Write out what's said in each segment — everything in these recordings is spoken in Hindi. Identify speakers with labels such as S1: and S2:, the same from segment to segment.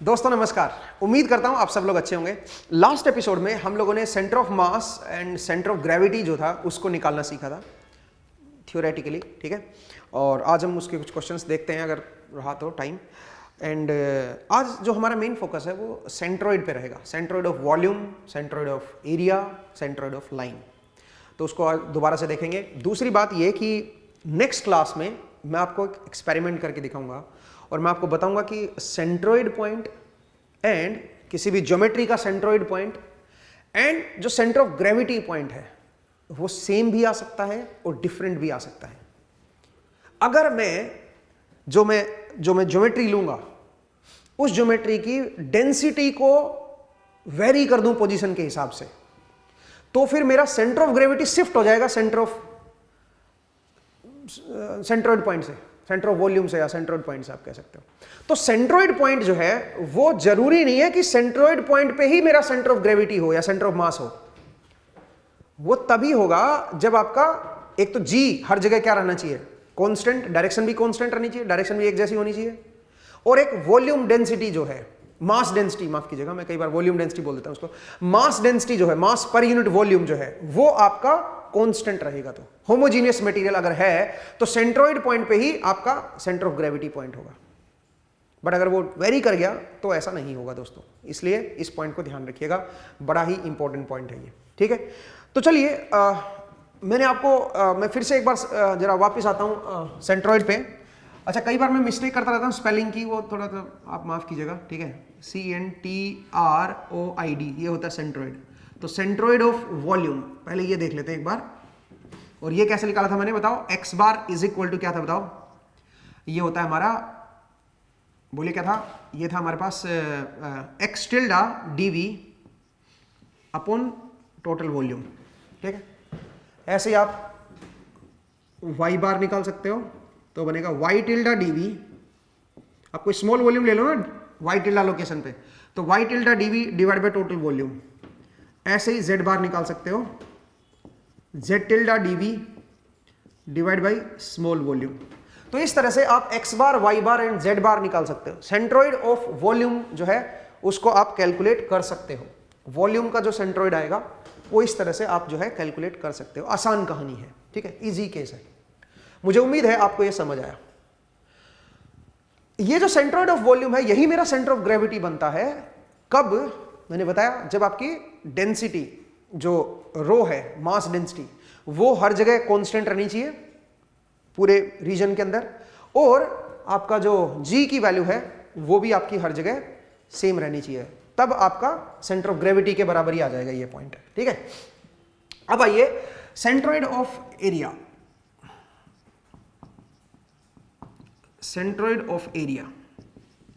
S1: दोस्तों नमस्कार, उम्मीद करता हूं आप सब लोग अच्छे होंगे। लास्ट एपिसोड में हम लोगों ने centre of mass and centre of gravity जो था उसको निकालना सीखा था थियोरेटिकली, ठीक है। और आज हम उसके कुछ क्वेश्चंस देखते हैं अगर रहा तो टाइम। एंड आज जो हमारा मेन फोकस है वो सेंट्रोइड पे रहेगा, centroid of volume, centroid of area, centroid of line. तो उसको आज दोबारा से देखेंगे। दूसरी बात ये कि नेक्स्ट क्लास में मैं आपको एक एक्सपेरिमेंट करके दिखाऊंगा और मैं आपको बताऊंगा कि सेंट्रोइड पॉइंट एंड किसी भी ज्योमेट्री का सेंट्रोइड पॉइंट एंड जो सेंटर ऑफ ग्रेविटी पॉइंट है वो सेम भी आ सकता है और डिफरेंट भी आ सकता है। अगर मैं ज्योमेट्री लूंगा उस ज्योमेट्री की डेंसिटी को वेरी कर दूं पोजीशन के हिसाब से, तो फिर मेरा सेंटर ऑफ ग्रेविटी शिफ्ट हो जाएगा सेंट्रोइड पॉइंट से, सेंटर ऑफ वॉल्यूम से या सेंट्रोइड पॉइंट से आप कह सकते हो। तो सेंट्रोइड पॉइंट जो है वो जरूरी नहीं है कि सेंट्रोइड पॉइंट पे ही मेरा सेंटर ऑफ ग्रेविटी हो या सेंटर ऑफ मास हो। वो तभी होगा जब आपका एक तो जी हर जगह क्या रहना चाहिए, कांस्टेंट, डायरेक्शन भी कांस्टेंट रहनी चाहिए, डायरेक्शन भी एक जैसी होनी चाहिए, और एक वॉल्यूम डेंसिटी जो है, मास डेंसिटी, माफ कीजिएगा मैं कई बार वॉल्यूम डेंसिटी बोल देता हूं उसको, मास डेंसिटी जो है, मास पर यूनिट वॉल्यूम जो है वो आपका कांस्टेंट रहेगा। तो होमोजीनियस मटेरियल अगर है तो सेंट्रोइड पॉइंट पे ही आपका सेंटर ऑफ ग्रेविटी पॉइंट होगा। बट अगर वो वेरी कर गया तो ऐसा नहीं होगा दोस्तों, इसलिए इस पॉइंट को ध्यान रखिएगा, बड़ा ही इंपॉर्टेंट पॉइंट है ये, ठीक है। तो चलिए मैंने आपको मैं फिर से एक बार जरा वापस आता हूं सेंट्रोइड पे। अच्छा, कई बार मैं मिस्टेक करता रहता हूं स्पेलिंग की, वो थोड़ा सा आप माफ कीजिएगा, ठीक है। CNTROID ये होता है सेंट्रोइड। तो सेंट्रोइड ऑफ वॉल्यूम पहले ये देख लेते हैं एक बार। और ये कैसे निकाला था मैंने, बताओ। x bar is equal to क्या था बताओ, ये होता है हमारा, बोलिए क्या था, ये था हमारे पास x tilde dv upon total volume, ठीक है। ऐसे ही आप y बार निकाल सकते हो, तो बनेगा y टिल्डा dv, आप कोई स्मॉल वॉल्यूम ले लो ना y टिल्डा लोकेशन पे, तो y tilde dv divide by total volume. ऐसे ही z बार निकाल सकते हो, z tilde dv divide by small volume. तो इस तरह से आप x bar, y bar and z बार निकाल सकते हो। सेंट्रोइड ऑफ वॉल्यूम जो है उसको आप कैलकुलेट कर सकते हो। वॉल्यूम का जो सेंट्रोइड आएगा वो इस तरह से आप जो है कैलकुलेट कर सकते हो। आसान कहानी है, ठीक है, इजी केस है। मुझे उम्मीद है आपको ये समझ आया। ये जो सेंट्रोइड ऑफ वॉल्यूम है यही मेरा सेंटर ऑफ ग्रेविटी बनता है। कब, मैंने बताया, जब आपकी डेंसिटी जो रो है, मास डेंसिटी, वो हर जगह कांस्टेंट रहनी चाहिए पूरे रीजन के अंदर, और आपका जो जी की वैल्यू है वो भी आपकी हर जगह सेम रहनी चाहिए, तब आपका सेंटर ऑफ ग्रेविटी के बराबर ही आ जाएगा ये पॉइंट, ठीक है। अब आइए centroid of area, centroid of area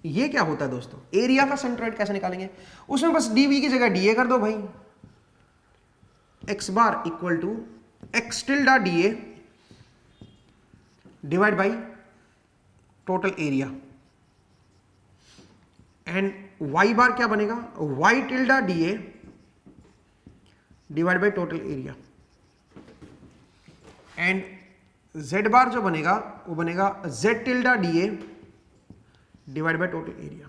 S1: ये क्या होता है दोस्तों। एरिया का सेंट्रोइड कैसे निकालेंगे, उसमें बस dv की जगह dA कर दो भाई। x bar equal to x tilde dA divide by total area, and y bar क्या बनेगा, y tilde dA divide by total area, and z bar जो बनेगा वो बनेगा z tilde dA divide by total area.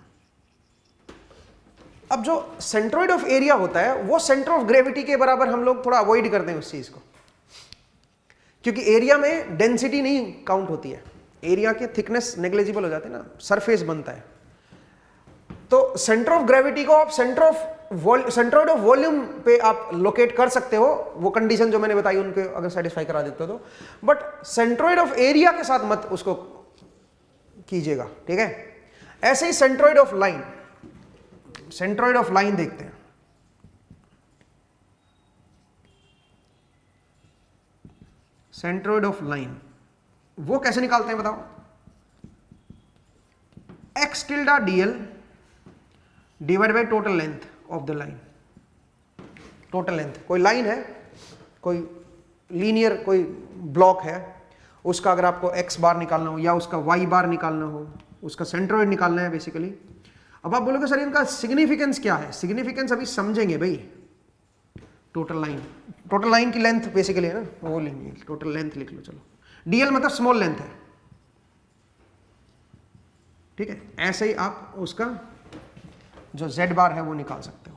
S1: अब जो सेंट्रोइड ऑफ एरिया होता है वो सेंटर ऑफ ग्रेविटी के बराबर हम लोग थोड़ा अवॉइड करते हैं उस चीज को, क्योंकि एरिया में डेंसिटी नहीं काउंट होती है, एरिया के थिकनेस नेग्लिजिबल हो जाते हैं ना, सरफेस बनता है। तो सेंटर ऑफ ग्रेविटी को आप सेंट्रोइड ऑफ वॉल्यूम पे आप लोकेट कर सकते हो, वो कंडीशन जो मैंने बताई उनके अगर सेटिस्फाई करा देते हो तो। बट सेंट्रोइड ऑफ एरिया के साथ मत उसको कीजिएगा, ठीक है। ऐसे ही centroid of line, centroid of line देखते हैं। सेंट्रोइड ऑफ लाइन वो कैसे निकालते हैं बताओ। x tilde dl divide by total length of the line. Total length, कोई लाइन है, कोई लीनियर कोई ब्लॉक है, उसका अगर आपको x बार निकालना हो या उसका y बार निकालना हो, उसका सेंट्रोइड निकालना है बेसिकली। अब आप बोलोगे सर इनका सिग्निफिकेंस क्या है, सिग्निफिकेंस अभी समझेंगे भाई। टोटल लाइन की लेंथ बेसिकली है ना, वो लेंगे, टोटल लेंथ लिख लो, चलो। dl मतलब स्मॉल लेंथ है, ठीक है। ऐसे ही आप उसका जो z बार है वो निकाल सकते हो,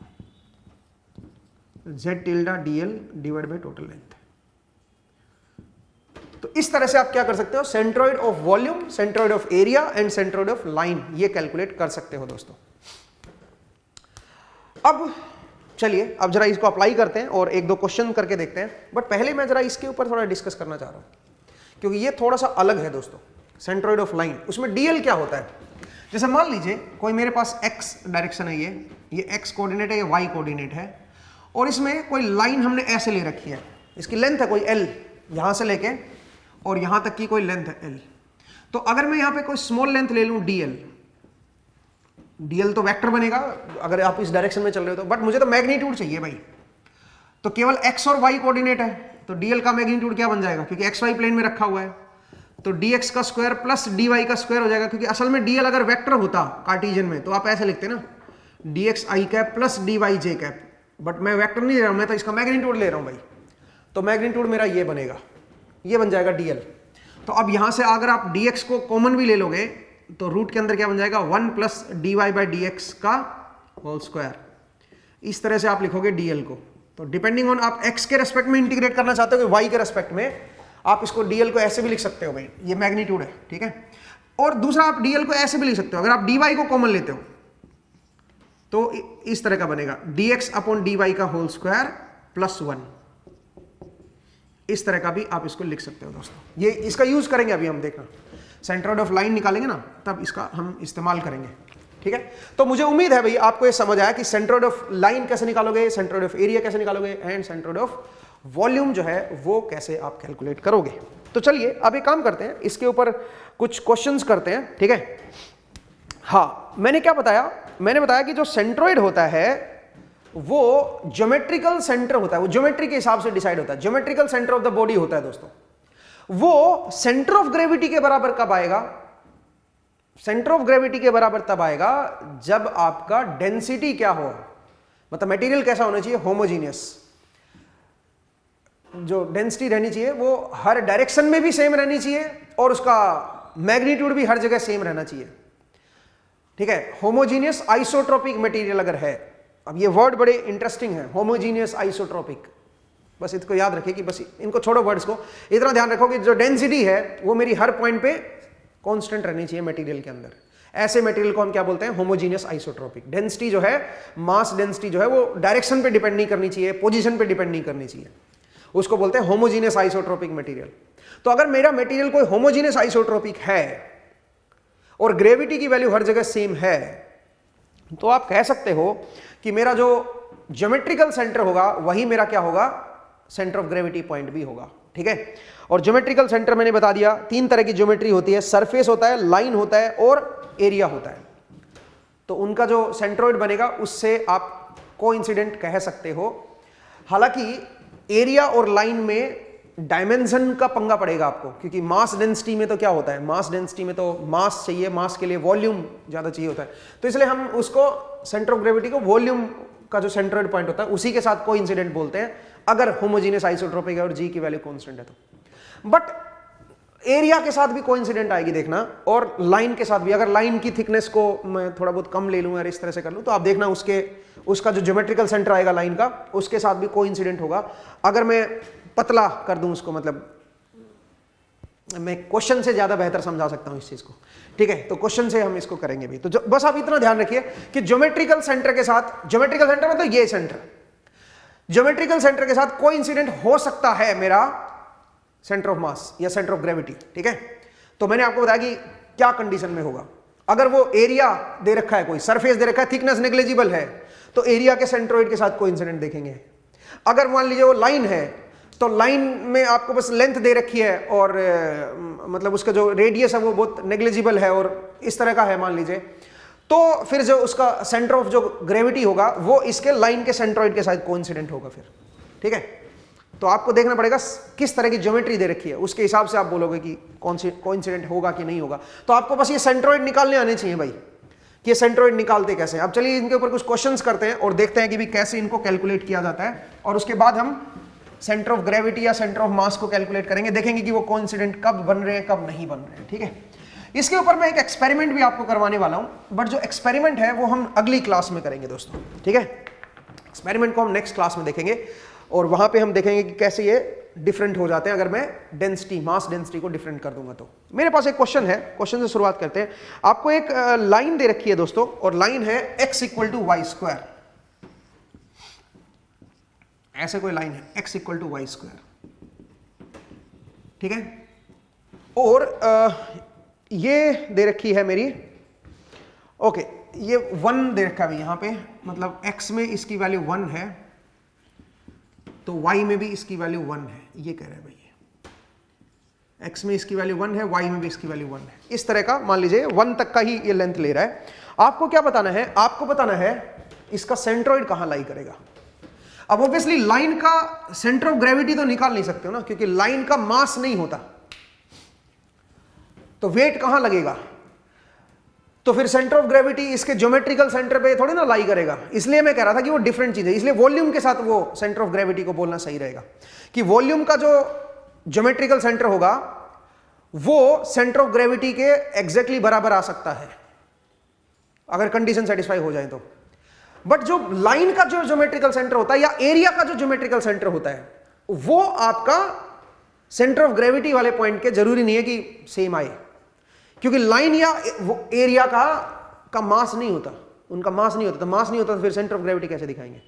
S1: z tilde dl divide by total length. तो इस तरह से आप क्या कर सकते हो, centroid of volume, centroid of area and centroid of line, ये कैलकुलेट कर सकते हो दोस्तों। अब चलिए अब जरा इसको अप्लाई करते हैं और एक दो क्वेश्चन करके देखते हैं। बट पहले मैं जरा इसके ऊपर थोड़ा डिस्कस करना चाह रहा हूं, क्योंकि ये थोड़ा सा अलग है दोस्तों। सेंट्रोइड ऑफ लाइन, उसमें डीएल क्या होता है? जैसे मान लीजिए कोई मेरे पास एक्स डायरेक्शन है, ये एक्स कोऑर्डिनेट है, ये वाई कोऑर्डिनेट है, और इसमें कोई लाइन हमने ऐसे ले रखी है, इसकी लेंथ है कोई एल, यहां से लेके और यहां तक की कोई लेंथ है एल। तो अगर मैं यहां पे कोई स्मॉल लेंथ ले लूं डीएल, डीएल तो वेक्टर बनेगा अगर आप इस डायरेक्शन में चल रहे हो तो, बट मुझे तो मैग्नीट्यूड चाहिए भाई। तो केवल एक्स और वाई कोऑर्डिनेट है, तो डीएल का मैग्नीट्यूड क्या बन जाएगा, क्योंकि एक्स वाई प्लेन में रखा हुआ है, तो dx का स्क्वायर प्लस dy का स्क्वायर हो जाएगा। क्योंकि असल में dl अगर वेक्टर होता कार्टेशियन में तो आप ऐसे लिखते ना, dx i cap plus dy j cap, but मैं वेक्टर नहीं ले रहा हूं, मैं तो इसका मैग्नीट्यूड ले रहा हूं भाई। तो मैग्नीट्यूड मेरा ये बनेगा, ये बन जाएगा dl। तो अब यहां से अगर आप dx को कॉमन भी ले लोगे तो रूट के अंदर क्या बन जाएगा, 1 प्लस dy बाई dx का होल स्क्वायर। इस तरह से आप लिखोगे dl को। तो डिपेंडिंग ऑन आप x के रेस्पेक्ट में इंटीग्रेट करना चाहते हो कि y के रेस्पेक्ट में, आप इसको dl को ऐसे भी लिख सकते हो भाई, ये मैग्नीट्यूड है, ठीक है। और दूसरा आप dl को ऐसे भी लिख सकते हो, अगर आप dy को कॉमन लेते हो तो इस तरह का बनेगा, dx अपॉन dy का होल स्क्वायर प्लस 1। इस तरह का भी आप इसको लिख सकते हो दोस्तों। ये इसका यूज करेंगे अभी हम, देखना सेंट्रोइड ऑफ लाइन निकालेंगे ना, तब इसका हम इस्तेमाल करेंगे, ठीक है। तो मुझे उम्मीद है भाई आपको ये समझ आया कि सेंट्रोइड ऑफ लाइन कैसे निकालोगे, सेंट्रोइड ऑफ एरिया कैसे निकालोगे, एंड सेंट्रोइड ऑफ वॉल्यूम जो है वो कैसे आप कैलकुलेट करोगे। तो चलिए अब एक काम करते हैं, इसके ऊपर कुछ क्वेश्चंस करते हैं, ठीक है। हाँ, मैंने क्या बताया, मैंने बताया कि जो सेंट्रोइड होता है वो ज्योमेट्रिकल सेंटर होता है, वो ज्योमेट्री के हिसाब से डिसाइड होता है, geometrical centre of the body होता है दोस्तों। वो सेंटर ऑफ ग्रेविटी के बराबर कब आएगा, सेंटर ऑफ ग्रेविटी के बराबर तब आएगा जब आपका डेंसिटी क्या हो, मतलब मटेरियल कैसा होना चाहिए, होमोजीनियस। जो डेंसिटी रहनी चाहिए वो हर डायरेक्शन में भी सेम रहनी चाहिए और उसका मैग्नीट्यूड भी हर जगह सेम रहना चाहिए, ठीक है। होमोजीनियस आइसोट्रोपिक मटेरियल अगर है, अब ये वर्ड बड़े इंटरेस्टिंग है, होमोजीनियस आइसोट्रोपिक, बस इसको याद रखिए कि बस इनको छोड़ो वर्ड्स को, इतना ध्यान रखो कि जो डेंसिटी है वो मेरी हर पॉइंट पे कांस्टेंट रहनी चाहिए मटेरियल के अंदर। ऐसे मटेरियल को हम क्या बोलते हैं, होमोजीनियस आइसोट्रोपिक। डेंसिटी जो है, मास डेंसिटी जो है वो डायरेक्शन पे डिपेंड नहीं करनी चाहिए, पोजीशन पे डिपेंड नहीं करनी चाहिए, उसको बोलते हैं होमोजीनियस आइसोट्रोपिक मटेरियल। तो अगर मेरा मटेरियल कोई होमोजीनियस आइसोट्रोपिक है और ग्रेविटी की वैल्यू हर जगह सेम है, तो आप कह सकते हो कि मेरा जो ज्योमेट्रिकल सेंटर होगा वही मेरा क्या होगा, सेंटर ऑफ ग्रेविटी पॉइंट भी होगा, ठीक है। और ज्योमेट्रिकल सेंटर मैंने बता दिया, तीन तरह की ज्योमेट्री होती है, सरफेस होता है, लाइन होता है और एरिया होता है। तो उनका जो सेंट्रोइड बनेगा उससे आप कोइंसिडेंट कह सकते हो। हालांकि एरिया और लाइन में डायमेंशन का पंगा पड़ेगा आपको, क्योंकि मास डेंसिटी में तो क्या होता है, मास डेंसिटी में तो मास चाहिए, मास के लिए वॉल्यूम ज्यादा चाहिए होता है, तो इसलिए हम उसको सेंटर ऑफ ग्रेविटी को वॉल्यूम का जो सेंट्रोइड पॉइंट होता है उसी के साथ कोइंसिडेंट बोलते हैं, अगर होमोजीनियस आइसोट्रोपिक है और जी की वैल्यू कांस्टेंट है तो। बट एरिया के साथ भी कोइंसिडेंट आएगी देखना, और लाइन के साथ भी। अगर लाइन की थिकनेस को मैं थोड़ा बहुत कम ले लूँ और इस तरह से कर लूँ तो आप देखना उसका जो ज्योमेट्रिकल सेंटर आएगा लाइन का, उसके साथ भी कोइंसिडेंट होगा। अगर मैं पतला कर दूं उसको, मतलब मैं क्वेश्चन से ज्यादा बेहतर समझा सकता हूं इस चीज को, ठीक है। तो क्वेश्चन से हम इसको करेंगे भी। तो बस आप इतना ध्यान रखिए कि ज्योमेट्रिकल सेंटर के साथ, ज्योमेट्रिकल सेंटर मतलब ये सेंटर, ज्योमेट्रिकल सेंटर के साथ कोइंसिडेंट हो सकता है मेरा सेंटर ऑफ मास या सेंटर ऑफ ग्रेविटी, ठीक है। तो मैंने आपको बताया कि क्या कंडीशन में होगा। अगर वो एरिया दे रखा है, कोई सरफेस दे रखा है, थिकनेस नेग्लिजिबल है, तो एरिया के सेंट्रोइड के साथ कोइंसिडेंट देखेंगे। अगर मान लीजिए वो लाइन है, तो लाइन में आपको बस लेंथ दे रखी है और मतलब उसका जो रेडियस है वो बहुत नेग्लिजिबल है और इस तरह का है मान लीजिए, तो फिर जो उसका सेंटर ऑफ जो ग्रेविटी होगा वो इसके लाइन के सेंट्रोइड के साथ कोइंसिडेंट होगा फिर, ठीक है। तो आपको देखना पड़ेगा किस तरह की ज्योमेट्री दे रखी है, उसके हिसाब से आप बोलोगे कि कौन सी कोइंसिडेंट होगा कि नहीं होगा। तो आपको बस ये सेंट्रोइड निकालने आने चाहिए भाई, कि ये सेंट्रोइड निकालते कैसे। अब चलिए इनके ऊपर कुछ क्वेश्चंस करते हैं और देखते हैं कि भी कैसे इनको कैलकुलेट किया जाता है, और उसके बाद हम सेंटर ऑफ ग्रेविटी या सेंटर ऑफ मास को कैलकुलेट करेंगे, देखेंगे कि वो कोइंसिडेंट कब बन रहे हैं कब नहीं बन रहे हैं, ठीक है। इसके ऊपर मैं एक एक्सपेरिमेंट भी आपको करवाने वाला हूं, बट जो एक्सपेरिमेंट है वो हम अगली क्लास में करेंगे दोस्तों, ठीक है। एक्सपेरिमेंट को हम नेक्स्ट क्लास में देखेंगे और वहां पे हम देखेंगे कि कैसे ये डिफरेंट हो जाते हैं अगर मैं डेंसिटी, मास डेंसिटी को डिफरेंट कर दूंगा। तो मेरे पास एक क्वेश्चन है, क्वेश्चन से शुरुआत करते हैं। आपको एक लाइन दे रखी है दोस्तों, और लाइन है x = y²। ऐसे कोई लाइन है x = y², ठीक है। और ये दे रखी है मेरी, ओके, ये 1 दे रखा है यहां पे, मतलब x में इसकी वैल्यू 1 है तो y में भी इसकी वैल्यू 1 है, ये कह रहे हैं भाई। x में इसकी वैल्यू 1 है, y में भी इसकी वैल्यू 1 है। इस तरह का मान लीजिए 1 तक का ही ये लेंथ ले रहा है। आपको क्या बताना है? आपको बताना है इसका सेंट्रोइड कहां लाई करेगा। अब ऑब्वियसली लाइन का सेंटर ऑफ ग्रेविटी तो निकाल नहीं सकते हो ना, क्योंकि लाइन का मास नहीं होता, तो वेट कहां लगेगा। तो फिर सेंटर ऑफ ग्रेविटी इसके ज्योमेट्रिकल सेंटर पे थोड़ी ना लाई करेगा। इसलिए मैं कह रहा था कि वो डिफरेंट चीज है, इसलिए वॉल्यूम के साथ वो सेंटर ऑफ ग्रेविटी को बोलना सही रहेगा कि वॉल्यूम का जो ज्योमेट्रिकल सेंटर होगा वो सेंटर ऑफ ग्रेविटी के एग्जैक्टली बराबर आ सकता है अगर कंडीशन सेटिस्फाई हो जाए तो। बट जो लाइन का जो ज्योमेट्रिकल सेंटर होता है या एरिया का जो ज्योमेट्रिकल सेंटर होता है वो आपका सेंटर ऑफ ग्रेविटी वाले पॉइंट के जरूरी नहीं है कि सेम आए, क्योंकि लाइन या एरिया का मास नहीं होता, उनका मास नहीं होता। तो मास नहीं होता तो फिर सेंटर ऑफ ग्रेविटी कैसे दिखाएंगे।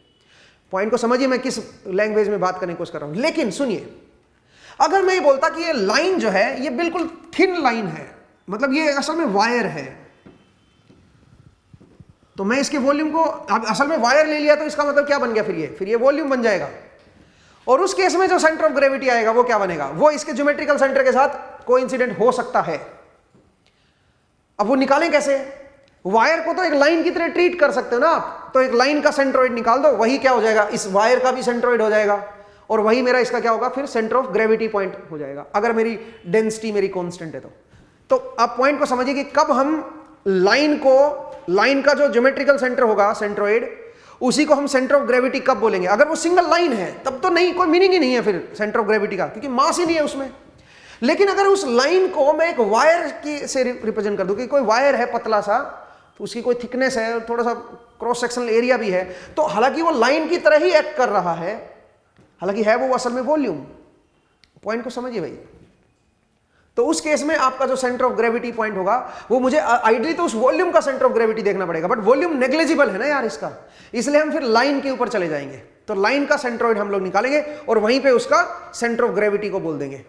S1: पॉइंट को समझिए मैं किस लैंग्वेज में बात करने की कोशिश कर रहा हूं। लेकिन सुनिए, अगर मैं ये बोलता कि ये लाइन जो है ये बिल्कुल थिन लाइन है, मतलब ये असल में वायर है, तो मैं इसके वॉल्यूम को, अब असल में वायर ले लिया तो इसका मतलब क्या बन गया, फिर ये वॉल्यूम बन जाएगा। और उस केस में जो सेंटर ऑफ ग्रेविटी आएगा वो क्या बनेगा, वो इसके ज्योमेट्रिकल सेंटर के साथ कोइंसिडेंट हो सकता है। अब वो निकालें कैसे? वायर को तो एक लाइन की तरह ट्रीट कर सकते हो ना आप, तो एक लाइन का सेंट्रोइड निकाल दो, वही क्या हो जाएगा, इस वायर का भी सेंट्रोइड हो जाएगा, और वही मेरा इसका क्या होगा, फिर सेंटर ऑफ ग्रेविटी पॉइंट हो जाएगा, अगर मेरी डेंसिटी मेरी कांस्टेंट है तो आप पॉइंट को समझिए कि कब हम लाइन का जो ज्योमेट्रिकल सेंटर होगा सेंट्रोइड, उसी को हम सेंटर ऑफ ग्रेविटी कब बोलेंगे। अगर वो सिंगल लाइन है तब तो नहीं, कोई मीनिंग ही नहीं है फिर सेंटर ऑफ ग्रेविटी का, क्योंकि मास ही नहीं है उसमें। लेकिन अगर उस लाइन को मैं एक वायर की से रिप्रेजेंट कर दूं कि कोई वायर है पतला सा, तो उसकी कोई थिकनेस है, थोड़ा सा क्रॉस सेक्शनल एरिया भी है, तो हालांकि वो लाइन की तरह ही एक्ट कर रहा है, हालांकि है वो असल में वॉल्यूम। पॉइंट को समझिए भाई। तो उस केस में आपका जो सेंटर ऑफ ग्रेविटी पॉइंट होगा वो मुझे आइडियली तो उस वॉल्यूम का सेंटर ऑफ ग्रेविटी देखना पड़ेगा, बट वॉल्यूम नेग्लिजिबल है ना यार इसका, इसलिए हम फिर लाइन के ऊपर चले जाएंगे। तो लाइन का सेंट्रोइड हम लोग निकालेंगे और वहीं पे उसका सेंटर ऑफ ग्रेविटी को बोल देंगे।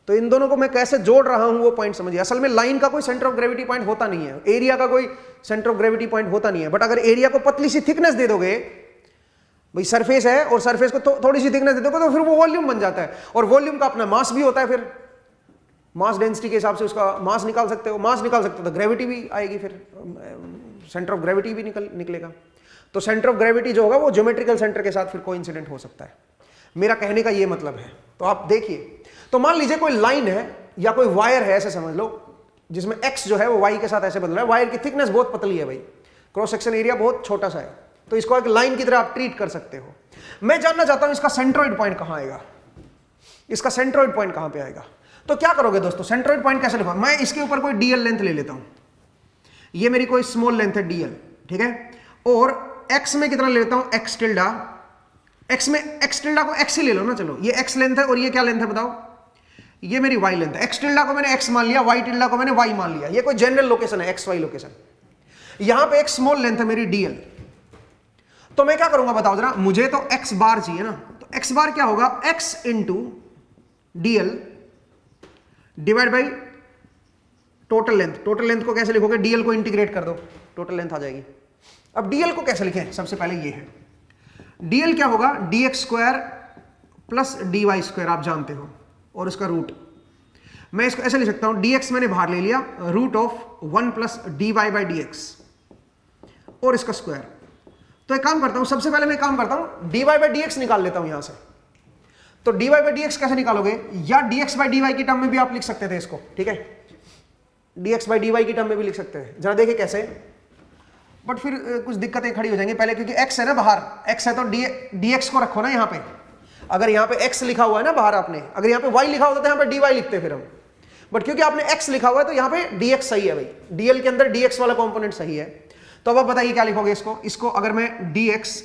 S1: तो इन दोनों को मैं कैसे जोड़ रहा हूं वो पॉइंट समझिए। असल में लाइन का कोई सेंटर ऑफ ग्रेविटी पॉइंट होता नहीं है, एरिया का कोई सेंटर ऑफ ग्रेविटी पॉइंट होता नहीं है, बट अगर एरिया को पतली सी थिकनेस दे दोगे, भाई सरफेस है और सरफेस को थोड़ी सी थिकनेस दे दोगे तो फिर वो वॉल्यूम बन जाता है, और वॉल्यूम का अपना मास भी होता है। फिर मास डेंसिटी के हिसाब से उसका मास निकाल सकते हो, मास निकाल सकते हो तो ग्रेविटी भी आएगी, फिर सेंटर ऑफ ग्रेविटी भी निकलेगा। तो सेंटर ऑफ ग्रेविटी जो होगा वो ज्योमेट्रिकल सेंटर के साथ फिर कोइंसिडेंट हो सकता है। मेरा कहने का ये मतलब है। तो आप देखिए, तो मान लीजिए कोई लाइन है या कोई वायर है, ऐसे समझ लो, जिसमें x जो है वो y के साथ ऐसे बदल रहा है। वायर की थिकनेस बहुत पतली है भाई, क्रॉस सेक्शन एरिया बहुत छोटा सा है, तो इसको एक लाइन की तरह आप ट्रीट कर सकते हो। मैं जानना चाहता हूं इसका सेंट्रोइड पॉइंट कहां आएगा, इसका सेंट्रोइड पॉइंट कहां पे आएगा। तो क्या करोगे दोस्तों, सेंट्रोइड पॉइंट कैसे लिखा, मैं इसके ऊपर कोई dl लेंथ ले लेता हूं, ये मेरी कोई स्मॉल लेंथ है dl, ठीक है, और x में कितना ले लेता हूं, x टिल्डा, x में x टिल्डा को x ही ले लो ना, चलो ये x लेंथ है और ये क्या लेंथ है बताओ, ये मेरी y लेंथ है। x टिल्डा को मैंने x मान लिया, y टिल्डा को मैंने y मान लिया, ये कोई जनरल लोकेशन है, xy लोकेशन। यहां पे एक स्मॉल लेंथ है मेरी dl, तो मैं क्या करूंगा बताओ जरा, मुझे तो x बार चाहिए ना, तो x बार क्या होगा, x into dl divide by total length. Total length को कैसे लिखोगे, dl को इंटीग्रेट कर दो, टोटल लेंथ आ जाएगी। अब dl को कैसे लिखें, सबसे पहले ये है, dl क्या होगा, dx square plus dy square, आप जानते हो, और उसका रूट। मैं इसको ऐसे लिख सकता हूं, dx मैंने बाहर ले लिया, root of 1 plus dy by dx और इसका स्क्वायर। तो एक काम करता हूं, सबसे पहले मैं काम करता हूं, dy बाई dx निकाल लेता हूं यहां से। तो dy बाई dx कैसे निकालोगे, या dx बाई dy की टर्म में भी आप लिख सकते थे इसको, ठीक है, dx बाई dy की टर्म में भी लिख सकते हैं, जरा देखिए कैसे। बट फिर कुछ दिक्कतें खड़ी हो जाएंगी, पहले क्योंकि x है ना बाहर, x है तो dx को रखो ना यहाँ पे। अगर यहाँ पे x लिखा हुआ है ना बाहर आपने, अगर यहाँ पे y लिखा होता तो यहाँ पे dy लिखते फिर हम, बट क्योंकि आपने x लिखा हुआ है तो यहां पे dx सही है भाई, dl के अंदर dx वाला कंपोनेंट सही है। तो अब आप बताइए क्या लिखोगे इसको अगर मैं dx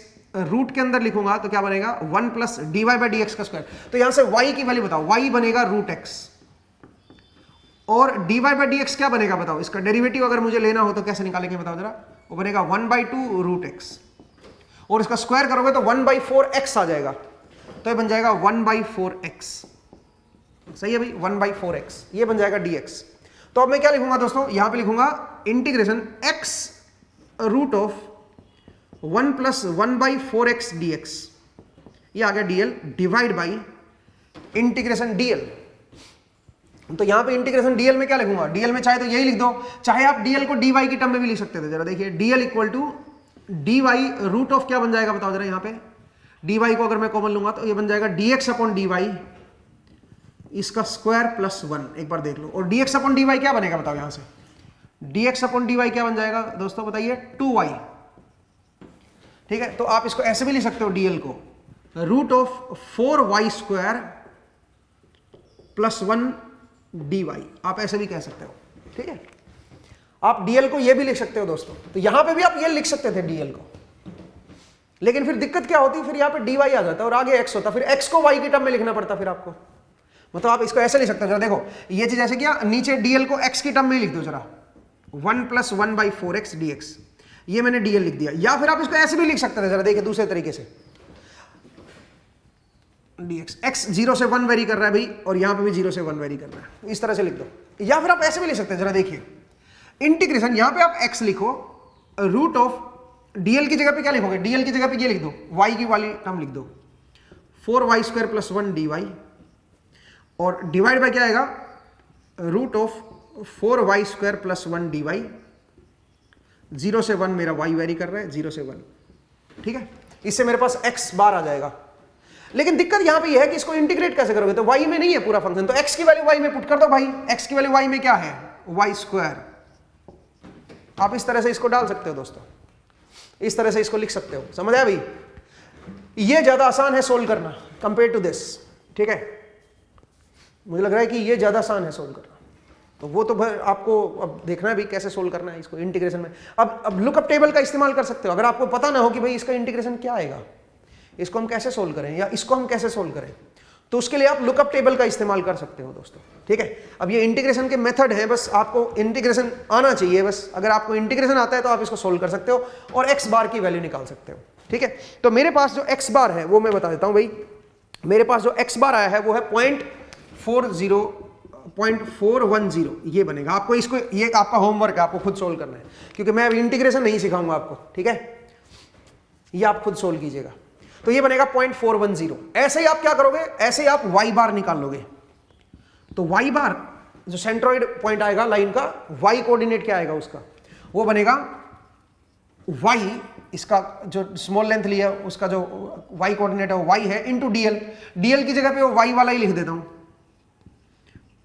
S1: रूट के अंदर लिखूंगा तो क्या बनेगा 1 plus dy by D x का स्क्वायर। तो यहां से y की वैल्यू बताओ, y बनेगा रूट x और dy बाई डी एक्स क्या बनेगा बताओ, इसका डेरिवेटिव अगर मुझे लेना हो तो कैसे निकालेंगे बताओ जरा, वो बनेगा 1/2 रूट x और इसका स्क्वायर करोगे तो 1/4x आ जाएगा, तो ये बन जाएगा 1/4x। सही है भाई, 1/4x ये बन जाएगा dx। तो अब मैं क्या लिखूंगा दोस्तों, यहां पे लिखूंगा integration x root of 1 plus 1/4x dx, ये आ गया dl divide by integration dl। तो यहां पे इंटीग्रेशन dl में क्या लिखूंगा, dl में चाहे तो यही लिख दो, चाहे आप dl को dy की टर्म में भी लिख सकते थे। जरा देखिए dl equal to dy root of क्या बन जाएगा बताओ जरा, यहां पे dy को अगर मैं कॉमन लूंगा तो ये बन जाएगा dx अपॉन dy इसका स्क्वायर प्लस 1, एक बार देख लो। और dx अपॉन dy क्या बनेगा बताओ, यहां से dx अपॉन dy क्या बन जाएगा दोस्तों बताइए 2y। ठीक है, तो आप इसको ऐसे भी लिख सकते हो dl को root of 4y square plus 1 dy, आप ऐसे भी कह सकते हो। ठीक है, आप dl को ये भी लिख सकते हो दोस्तों, तो यहां पे भी आप ये लिख सकते थे dl को, लेकिन फिर दिक्कत क्या होती, फिर यहां पे dy आ जाता और आगे x होता, फिर x को y की टर्म में लिखना पड़ता फिर आपको। मतलब आप इसको ऐसे लिख सकते हो, जरा देखो ये चीज ऐसे किया, नीचे dl को x की टर्म में लिख दो जरा 1 प्लस 1/4x dx, ये मैंने dl लिख दिया। या फिर आप इसको ऐसे भी लिख सकते थे, जरा देखिए दूसरे तरीके से dx, x 0 से 1 वेरी कर रहा है भाई और यहां पे भी 0 से 1 वेरी कर रहा है, इस तरह से लिख दो। या फिर आप ऐसे भी लिख सकते हैं, जरा देखिए इंटीग्रेशन, यहां पे आप x लिखो रूट ऑफ dl की जगह पे क्या लिखोगे, dl की जगह पे ये लिख दो y की वाली टर्म लिख दो 4y स्क्वायर प्लस 1 dy और डिवाइड बाय क्या आएगा root of 4y square plus 1 dy, 0 से 1 मेरा y वेरी कर रहा है 0 से 1। ठीक है, इससे मेरे पास x बार आ जाएगा। लेकिन दिक्कत यहां पे यह है कि इसको इंटीग्रेट कैसे करोगे, तो y में नहीं है पूरा फंक्शन, तो x की वैल्यू y में पुट कर दो भाई, x की वैल्यू y में क्या है y स्क्वायर। आप इस तरह से इसको डाल सकते हो दोस्तों, इस तरह से इसको लिख सकते हो। समझ आया भाई, ये ज्यादा आसान है सोल्व करना कंपेयर टू दिस। ठीक है, मुझे लग रहा है कि ये ज्यादा आसान है सोल्व करना, तो वो तो आपको अब देखना है भी कैसे सोल्व करना है इसको इंटीग्रेशन में। अब लुकअप टेबल का इस्तेमाल कर सकते हो, अगर आपको पता ना हो कि भाई इसका इंटीग्रेशन क्या आएगा, इसको हम कैसे सोल्व करें या इसको हम कैसे सोल्व करें, तो उसके लिए आप लुकअप टेबल का इस्तेमाल कर सकते हो दोस्तों। ठीक है, अब ये इंटीग्रेशन के मेथड हैं, बस आपको इंटीग्रेशन आना चाहिए, बस अगर आपको इंटीग्रेशन आता है तो आप इसको सोल्व कर सकते हो और x बार की वैल्यू निकाल सकते हो। ठीक है, तो मेरे पास जो x बार है वो मैं बता देता हूं भाई, मेरे पास जो x बार आया है वो है 0.410 ये बनेगा। आपको इसको, ये आपका होमवर्क है, आपको खुद सोल्व करना है, क्योंकि मैं अब इंटीग्रेशन नहीं सिखाऊंगा आपको। ठीक है, ये आप खुद सोल्व कीजिएगा। तो ये बनेगा 0.410। ऐसे ही आप क्या करोगे, ऐसे ही आप y बार निकाल लोगे। तो y बार जो सेंट्रोइड पॉइंट आएगा लाइन का, y कोऑर्डिनेट क्या आएगा उसका, वो बनेगा y, इसका जो स्मॉल लेंथ लिया उसका जो y कोऑर्डिनेट है वो y है इंटू dl, dl की जगह पे वो y वाला ही लिख देता हूं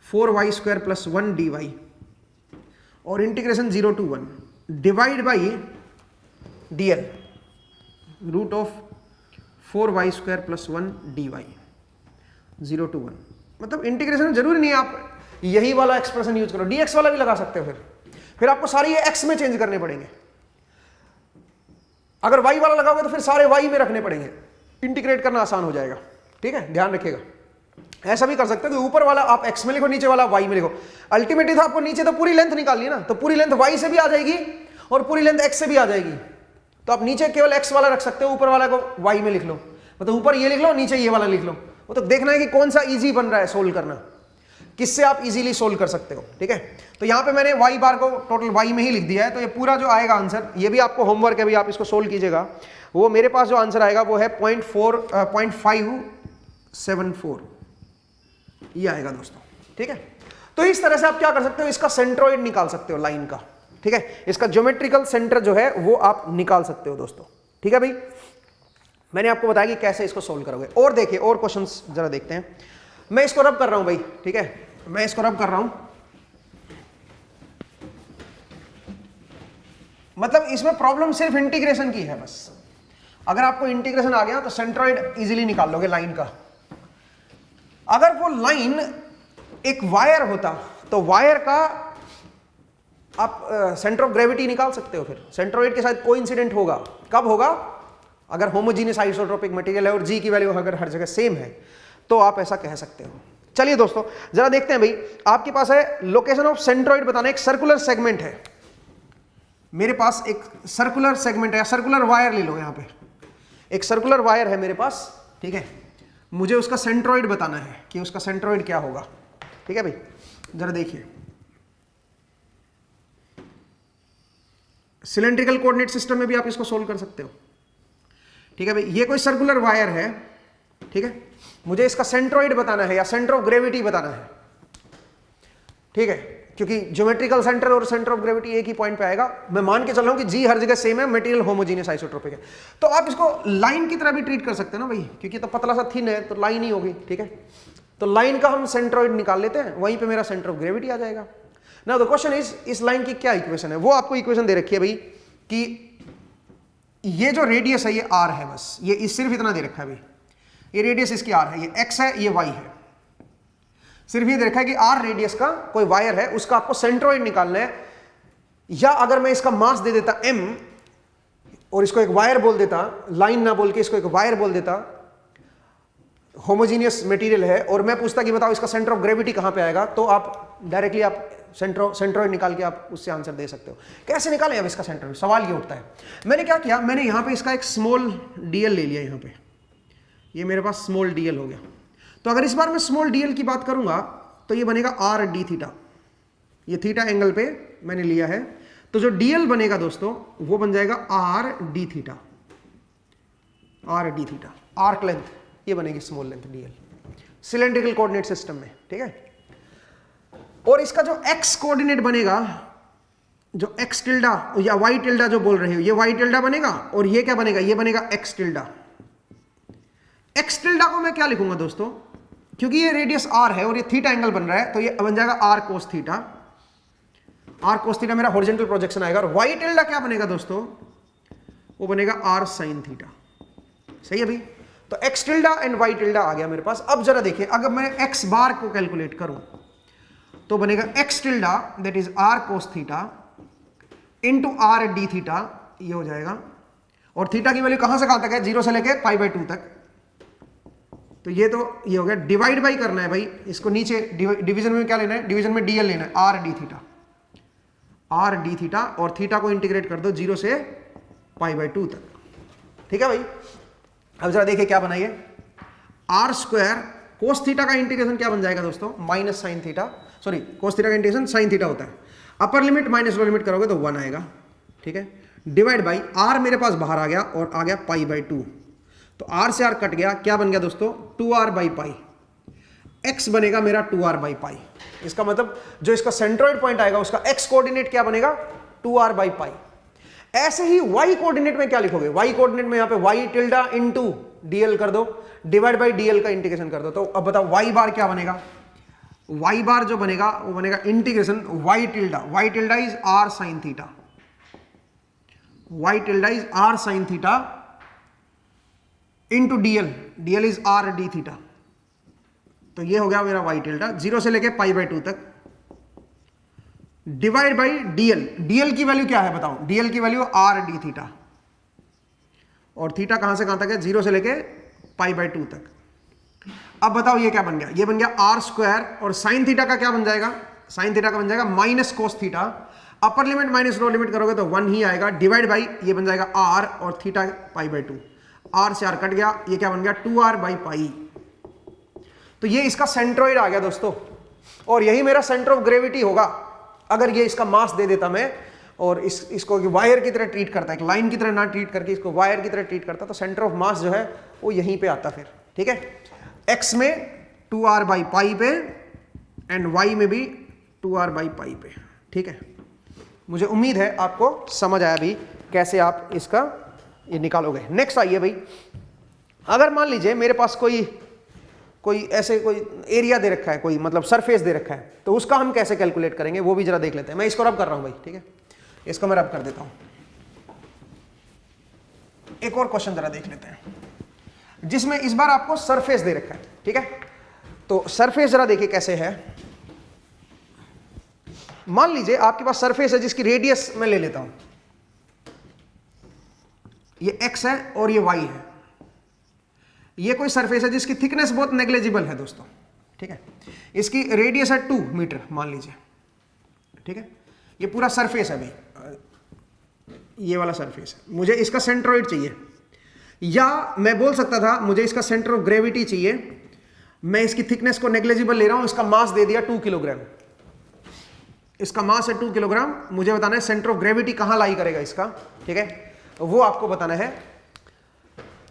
S1: 4y स्क्वायर प्लस 1 dy और integration 0 to 1 divide by dl root of 4y square plus 1 dy 0 to 1। मतलब इंटीग्रेशन जरूरी नहीं है आप यही वाला एक्सप्रेशन यूज करो, dx वाला भी लगा सकते हो, फिर आपको सारे ये x में चेंज करने पड़ेंगे। अगर y वाला लगाओगे तो फिर सारे y में रखने पड़ेंगे, इंटीग्रेट करना आसान हो जाएगा। ठीक है, ध्यान रखिएगा। ऐसा भी कर सकते हो कि ऊपर वाला आप x में लिखो, नीचे वाला y में लिखो। अल्टीमेटली तो आपको नीचे तो पूरी लेंथ निकालनी है ना, तो पूरी लेंथ y से भी आ जाएगी और पूरी लेंथ x से भी आ जाएगी। तो आप नीचे केवल x वाला रख सकते हो, ऊपर वाला को y में लिख लो, मतलब ऊपर ये लिख लो, नीचे ये वाला लिख लो। वो तो देखना है कि कौन सा इजी बन रहा है सोल्व करना, किससे आप इजीली सोल्व कर सकते हो। ठीक है, तो यहाँ पे मैंने y बार को टोटल y में ही लिख दिया है, तो ये पूरा जो आएगा आंसर, ये भी आपको होमवर्क है, भी आप इसको सोल्व कीजिएगा। वो मेरे पास जो आंसर आएगा वो है 0.574 ये आएगा दोस्तों। ठीक है, तो इस तरह से आप क्या कर सकते हो, इसका सेंट्रोइड निकाल सकते हो लाइन का। ठीक है, इसका ज्योमेट्रिकल सेंटर जो है वो आप निकाल सकते हो दोस्तों। ठीक है भाई, मैंने आपको बताया कि कैसे इसको सोल्व करोगे। और देखिए और क्वेश्चंस जरा देखते हैं। मैं इसको रब कर रहा हूं भाई, ठीक है, मैं इसको रब कर रहा हूं, मतलब इसमें प्रॉब्लम सिर्फ इंटीग्रेशन की है बस। अगर आपको इंटीग्रेशन आ गया तो सेंट्रोइड इजीली निकाल लोगे लाइन का। अगर वो लाइन एक वायर होता तो वायर का आप सेंटर ऑफ ग्रेविटी निकाल सकते हो। फिर सेंट्रोइड के साथ कोइंसिडेंट होगा, कब होगा? अगर होमोजीनियस आइसोट्रोपिक मटेरियल है और जी की वैल्यू अगर हर जगह सेम है तो आप ऐसा कह सकते हो। चलिए दोस्तों जरा देखते हैं भाई, आपके पास है लोकेशन ऑफ सेंट्रोइड बताना, एक सर्कुलर सेगमेंट है मेरे पास, एक सर्कुलर सेगमेंट है, सर्कुलर वायर ले लो, यहां पे एक सर्कुलर वायर है मेरे पास, ठीक है, मुझे उसका सेंट्रोइड बताना है कि उसका सेंट्रोइड क्या होगा। ठीक है भाई, जरा देखिए सिलेंड्रिकल कोऑर्डिनेट सिस्टम में भी आप इसको सोल्व कर सकते हो। ठीक है भाई, ये कोई सर्कुलर वायर है, ठीक है, मुझे इसका सेंट्रोइड बताना है या सेंटर ऑफ ग्रेविटी बताना है। ठीक है, क्योंकि ज्योमेट्रिकल सेंटर और सेंटर ऑफ ग्रेविटी एक ही पॉइंट पे आएगा। मैं मान के चल रहा हूं कि जी हर जगह सेम है, मटेरियल होमोजीनियस आइसोट्रोपिक है, तो आप इसको लाइन की तरह भी ट्रीट कर सकते हैं ना भाई, क्योंकि तो पतला सा थिन है तो लाइन ही होगी। ठीक है, तो लाइन का हम सेंट्रोइड निकाल लेते हैं, वहीं पे मेरा सेंटर ऑफ ग्रेविटी आ जाएगा। नाउ द क्वेश्चन इज, इस लाइन की क्या इक्वेशन है? वो आपको इक्वेशन दे रखी है भाई कि ये जो रेडियस है ये r है, बस ये सिर्फ इतना दे रखा है भाई, ये रेडियस इसकी r है, ये x है, ये y है, सिर्फ ये दे रखा है कि r रेडियस का कोई वायर है, उसका आपको सेंट्रोइड निकालना है। या अगर मैं इसका मास दे देता m और इसको एक वायर बोल देता, लाइन ना बोल के इसको एक वायर बोल देता, होमोजीनियस मटेरियल है, और मैं पूछता कि बताओ इसका सेंटर ऑफ ग्रेविटी कहां पे आएगा, तो आप डायरेक्टली आप सेंट्रोइड निकाल के आप उससे आंसर दे सकते हो। कैसे निकालें अब इसका सेंट्रोइड, सवाल ये उठता है। मैंने क्या किया, मैंने यहां पे इसका एक स्मॉल dl ले लिया, यहां पे ये मेरे पास स्मॉल dl हो गया। तो अगर इस बार मैं स्मॉल dl की बात करूंगा तो ये बनेगा r d थीटा, ये थीटा एंगल पे मैंने लिया है, तो जो dl बनेगा दोस्तों वो बन जाएगा r d theta, r d theta, arc length ये बनेगी small length dl cylindrical coordinate system में। ठीक है, और इसका जो x कोऑर्डिनेट बनेगा, जो x टिल्डा या y टिल्डा जो बोल रहे हो, ये y टिल्डा बनेगा, और ये क्या बनेगा, ये बनेगा x टिल्डा। x टिल्डा को मैं क्या लिखूंगा दोस्तों, क्योंकि ये रेडियस r है और ये थीटा एंगल बन रहा है, तो ये बन जाएगा r cos theta, r cos theta मेरा हॉरिजॉन्टल प्रोजेक्शन आएगा। और y टिल्डा क्या बनेगा दोस्तों, वो बनेगा r sin थीटा। सही है भाई, तो x tilde and y tilde आ गया मेरे पास। अब जरा देखिए, अगर मैं x बार को कैलकुलेट करूं तो बनेगा x tilde that is r cos theta into r d theta, ये हो जाएगा। और थीटा की वैल्यू कहां से कहां तक है, 0 से लेके π/2 तक, तो ये हो गया। डिवाइड बाई करना है भाई, इसको नीचे डिवीजन में क्या लेना है, डिवीजन में dl लेना है, r d theta, r d theta, और थीटा को इंटीग्रेट कर दो 0 से π/2 तक। ठीक है भाई, अब जरा देखिए क्या बनाइए, r स्क्वायर कोस थीटा का इंटीग्रेशन क्या बन जाएगा दोस्तों, minus sine theta, sorry cos theta का इंटीग्रेशन साइन थीटा होता है, अपर लिमिट माइनस लोअर लिमिट करोगे तो 1 आएगा। ठीक है, डिवाइड बाई r मेरे पास बाहर आ गया और आ गया π/2, तो r से r कट गया, क्या बन गया दोस्तों 2r/π, x बनेगा मेरा 2r/π। इसका मतलब जो इसका सेंट्रोइड पॉइंट आएगा उसका x कोऑर्डिनेट क्या बनेगा 2r/π। ऐसे ही y कोऑर्डिनेट में क्या लिखोगे, y कोऑर्डिनेट में यहां पे y टिल्डा इंटू dl कर दो, डिवाइड बाई dl का इंटीग्रेशन कर दो। तो अब बताओ y बार क्या बनेगा, y बार जो बनेगा वो बनेगा integration y tilde is r sin theta, y tilde is r sin theta into dl is r d theta. तो ये हो गया मेरा y टिल्डा 0 से लेके π/2 तक, डिवाइड बाई dl की वैल्यू क्या है बताओ, dl की वैल्यू r d थीटा, और थीटा कहां से कहां तक है, 0 से लेके π/2 तक। अब बताओ ये क्या बन गया, ये बन गया r स्क्वायर, और साइन थीटा का क्या बन जाएगा, साइन थीटा का बन जाएगा माइनस कोस थीटा, अपर लिमिट माइनस लोअर लिमिट करोगे तो 1 ही आएगा, डिवाइड बाई ये बन जाएगा r और थीटा π/2, r से r कट गया, ये क्या बन गया 2r/π। तो ये इसका सेंट्रोइड आ गया दोस्तों, और यही मेरा सेंटर ऑफ ग्रेविटी होगा। अगर ये इसका मास दे देता मैं और इसको वायर की तरह ट्रीट करता, एक लाइन की तरह ना ट्रीट करके इसको वायर की तरह ट्रीट करता, तो सेंटर ऑफ मास जो है वो यहीं पे आता फिर। ठीक है, x में 2r/π पे एंड y में भी 2r/π पे। ठीक है, मुझे उम्मीद है आपको समझ आया भी कैसे आप इसका ये निकालोगे। नेक्स्ट आइए भाई, अगर मान लीजिए मेरे पास कोई ऐसे कोई एरिया दे रखा है, कोई मतलब सरफेस दे रखा है, तो उसका हम कैसे कैलकुलेट करेंगे वो भी जरा देख लेते हैं। मैं इसको रब कर रहा हूं भाई, ठीक है, इसको मैं रब कर देता हूं। एक और क्वेश्चन जरा देख लेते हैं जिसमें इस बार आपको सरफेस दे रखा है। ठीक है, तो सरफेस जरा देखिए कैसे है। मान लीजिए आपके पास सरफेस है जिसकी रेडियस मैं ले लेता हूं, ये x है और ये y है। ये कोई सरफेस है जिसकी थिकनेस बहुत नेग्लिजिबल है दोस्तों, ठीक है। इसकी रेडियस है 2 मीटर मान लीजिए, ठीक है। ये पूरा सरफेस है भाई, ये वाला सरफेस है। मुझे इसका सेंट्रोइड चाहिए, या मैं बोल सकता था मुझे इसका सेंटर ऑफ ग्रेविटी चाहिए। मैं इसकी थिकनेस को नेग्लिजिबल ले रहा हूं, इसका मास दे दिया 2 किलोग्राम। इसका मास है 2 किलोग्राम, मुझे बताना है सेंटर ऑफ ग्रेविटी कहां लाई करेगा इसका, ठीक है। वो आपको बताना है,